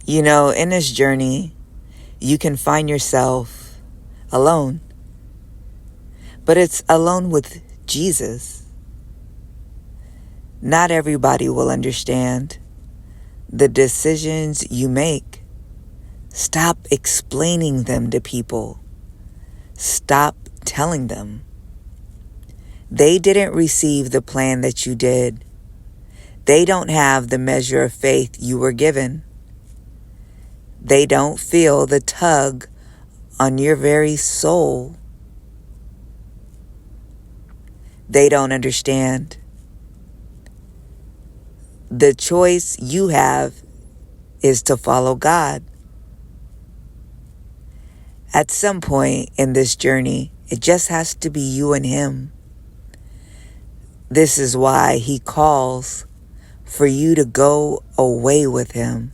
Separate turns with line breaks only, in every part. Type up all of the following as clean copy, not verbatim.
You know, in this journey, you can find yourself alone, but it's alone with Jesus. Not everybody will understand the decisions you make. Stop explaining them to people. Stop telling them. They didn't receive the plan that you did. They don't have the measure of faith you were given. They don't feel the tug on your very soul. They don't understand. The choice you have is to follow God. At some point in this journey, it just has to be you and Him. This is why He calls for you to go away with Him.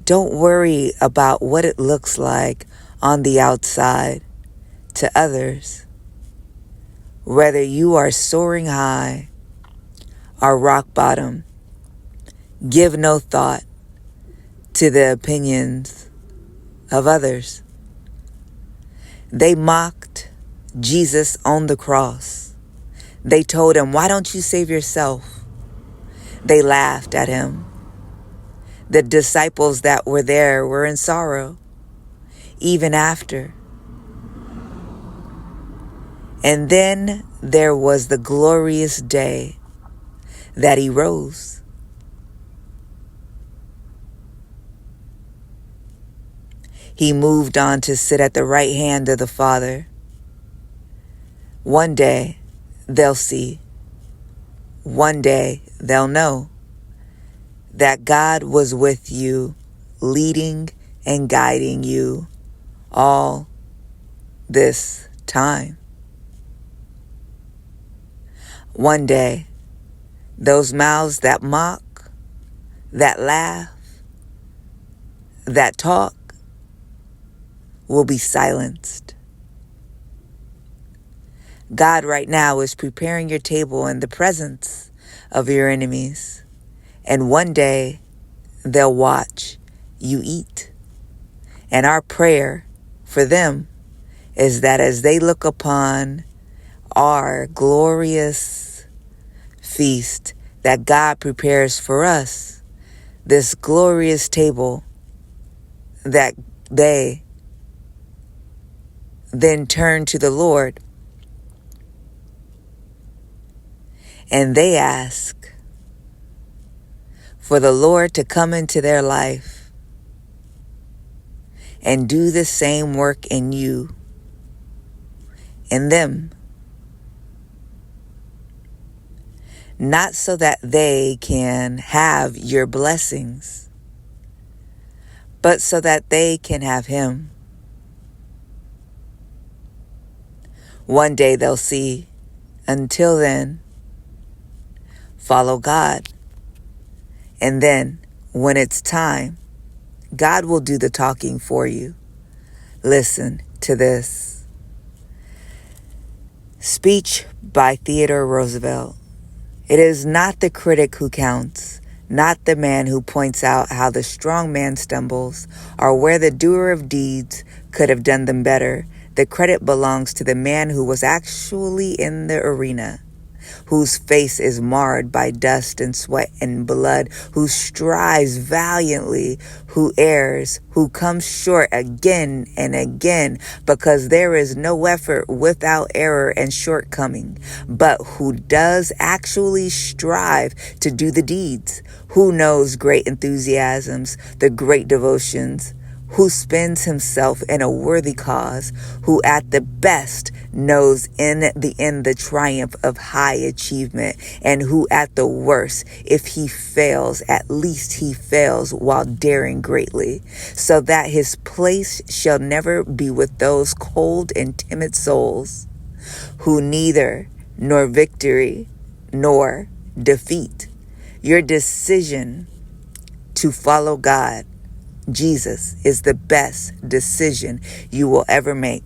Don't worry about what it looks like on the outside to others. Whether you are soaring high or rock bottom, give no thought to the opinions of others. They mocked Jesus on the cross. They told Him, "Why don't you save yourself?" They laughed at Him. The disciples that were there were in sorrow, even after. And then there was the glorious day that He rose. He moved on to sit at the right hand of the Father. One day they'll see. One day they'll know that God was with you, leading and guiding you all this time. One day, those mouths that mock, that laugh, that talk will be silenced. God right now is preparing your table in the presence of your enemies. And one day, they'll watch you eat. And our prayer for them is that as they look upon our glorious feast that God prepares for us, this glorious table, that they then turn to the Lord and they ask for the Lord to come into their life and do the same work in you, in them. Not so that they can have your blessings, but so that they can have Him. One day they'll see. Until then, follow God. And then, when it's time, God will do the talking for you. Listen to this. Speech by Theodore Roosevelt. It is not the critic who counts, not the man who points out how the strong man stumbles, or where the doer of deeds could have done them better. The credit belongs to the man who was actually in the arena, whose face is marred by dust and sweat and blood, who strives valiantly, who errs, who comes short again and again, because there is no effort without error and shortcoming, but who does actually strive to do the deeds, who knows great enthusiasms, the great devotions, who spends himself in a worthy cause, who at the best knows in the end the triumph of high achievement, and who at the worst, if he fails, at least he fails while daring greatly, so that his place shall never be with those cold and timid souls, who neither nor victory nor defeat. Your decision to follow God, Jesus, is the best decision you will ever make.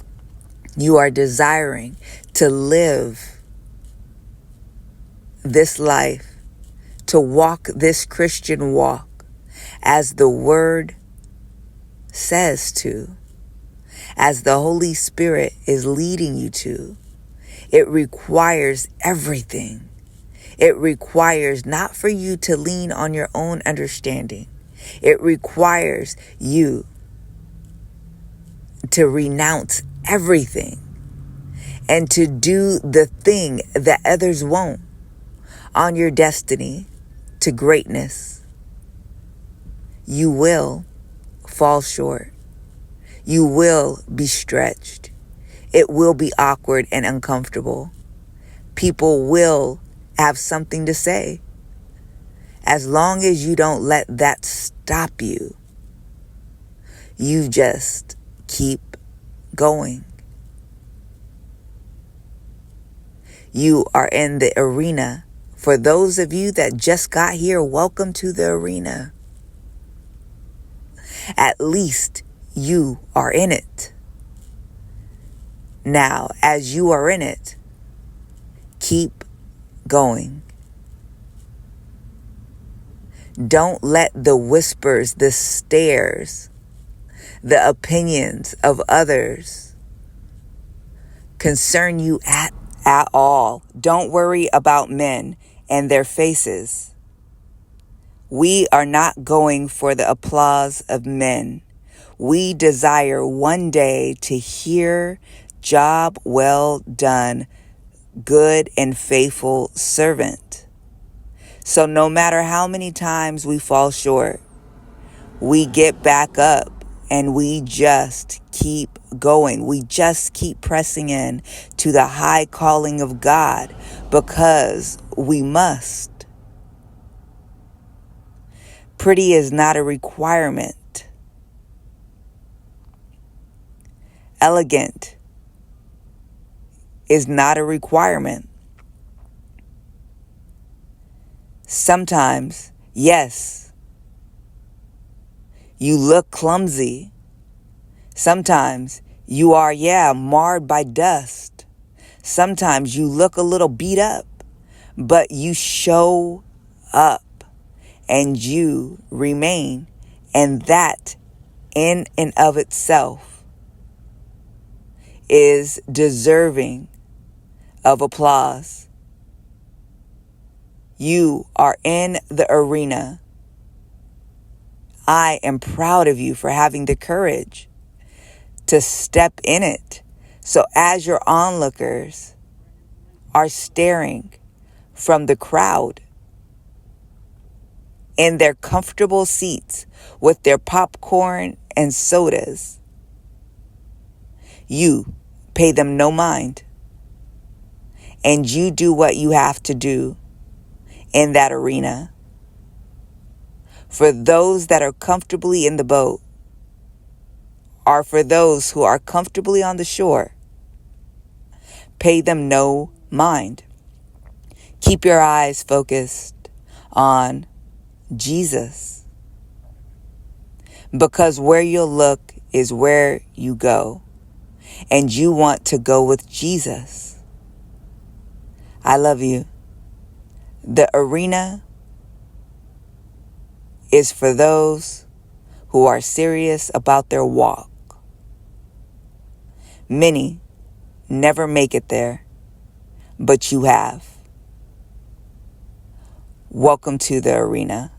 You are desiring to live this life, to walk this Christian walk as the Word says to, as the Holy Spirit is leading you to. It requires everything. It requires not for you to lean on your own understanding. It requires you to renounce everything and to do the thing that others won't on your destiny to greatness. You will fall short. You will be stretched. It will be awkward and uncomfortable. People will have something to say. As long as you don't let that stop you, you just keep going. You are in the arena. For those of you that just got here, welcome to the arena. At least you are in it. Now, as you are in it, keep going. Don't let the whispers, the stares, the opinions of others concern you at all. Don't worry about men and their faces. We are not going for the applause of men. We desire one day to hear, "Job well done, good and faithful servant." So no matter how many times we fall short, we get back up and we just keep going. We just keep pressing in to the high calling of God because we must. Pretty is not a requirement. Elegant is not a requirement. Sometimes, yes, you look clumsy. Sometimes you are, marred by dust. Sometimes you look a little beat up, but you show up and you remain. And that in and of itself is deserving of applause. You are in the arena. I am proud of you for having the courage to step in it. So as your onlookers are staring from the crowd in their comfortable seats with their popcorn and sodas, you pay them no mind and you do what you have to do in that arena. For those that are comfortably in the boat, or for those who are comfortably on the shore, pay them no mind. Keep your eyes focused on Jesus. Because where you'll look is where you go. And you want to go with Jesus. I love you. The arena is for those who are serious about their walk. Many never make it there, but you have. Welcome to the arena.